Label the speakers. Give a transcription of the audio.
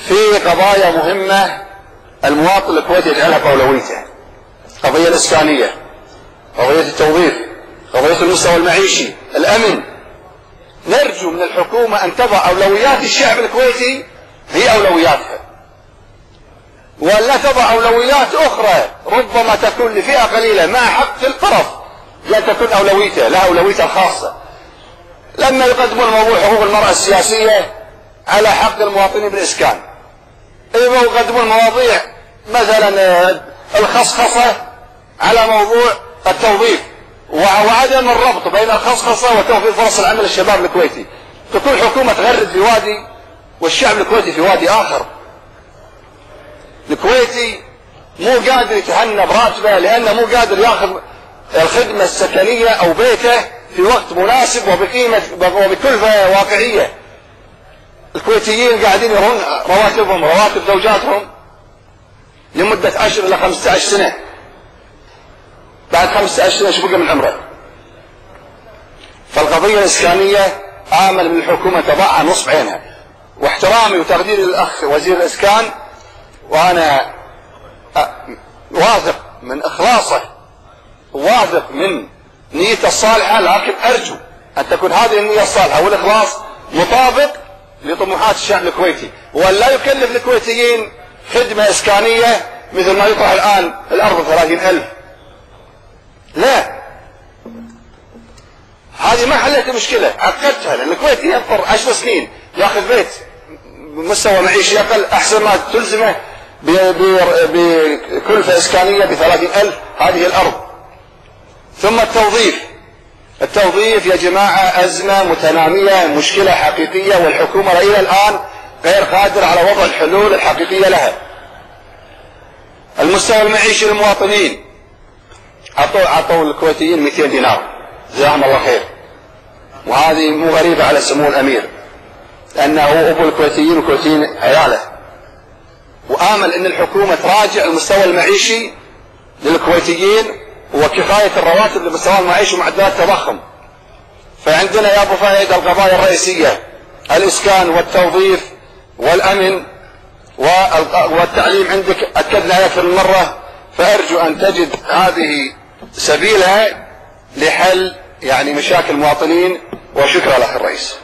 Speaker 1: في قضايا مهمة المواطن الكويتي يجعلها بأولويته: القضية الإسكانية، قضية التوظيف، قضية المستوى المعيشي، الأمن. نرجو من الحكومة أن تضع أولويات الشعب الكويتي هي أولوياتها، ولا تضع أولويات أخرى ربما تكون لفئة قليلة مع حق في الطرف لأن تكون أولويته لها أولويته الخاصة. لما يقدمون موضوع حقوق المرأة السياسية على حق المواطنين بالإسكان، يقدمون مواضيع مثلا الخصخصة على موضوع التوظيف وعدم الربط بين الخصخصة وتوفير فرص العمل للشباب الكويتي. تكون الحكومة تغرد في وادي والشعب الكويتي في وادي آخر. الكويتي مو قادر يتهنى براتبه لأنه مو قادر ياخذ الخدمة السكنية أو بيته في وقت مناسب وبقيمة وبكلفة واقعية. الكويتيين قاعدين يرون رواتبهم رواتب زوجاتهم لمدة 10 إلى 15 سنة. بعد 15 سنة ايش بقى من عمره؟ فالقضية الإسكانية آمل من الحكومة تضعها نصب عينها. واحترامي وتقديري للأخ وزير الإسكان، وأنا واثق من إخلاصه، واثق من نيته الصالحة، لكن أرجو أن تكون هذه النية الصالحة والإخلاص مطابق لطموحات الشعب الكويتي، وأن لا يكلف الكويتيين خدمة إسكانية مثل ما يطرح الآن الأرض 30,000. لا، هذه ما حلت المشكلة، عقدتها. لأن الكويتي ينطر 10 سنين ياخذ بيت بمستوى معيشي أقل أحسن ما تلزمه بكلفة إسكانية ب30,000 هذه الأرض. ثم التوظيف يا جماعة أزمة متنامية، مشكلة حقيقية، والحكومة إلى الآن غير قادرة على وضع الحلول الحقيقية لها. المستوى المعيشي للمواطنين، عطوا الكويتيين 200 دينار جزاهم الله خير، وهذه مو غريبة على سمو الأمير لأنه هو أبو الكويتيين والكويتيين عياله. وآمل أن الحكومة تراجع المستوى المعيشي للكويتيين وكفاية الرواتب لمستوى المعيشي ومعدلات التضخم. فعندنا يا أبو فهد القضايا الرئيسية: الإسكان والتوظيف والأمن والتعليم. عندك أكدنا عليها أكثر من مرة، فأرجو أن تجد هذه سبيلها لحل مشاكل المواطنين. وشكرا لك الرئيس.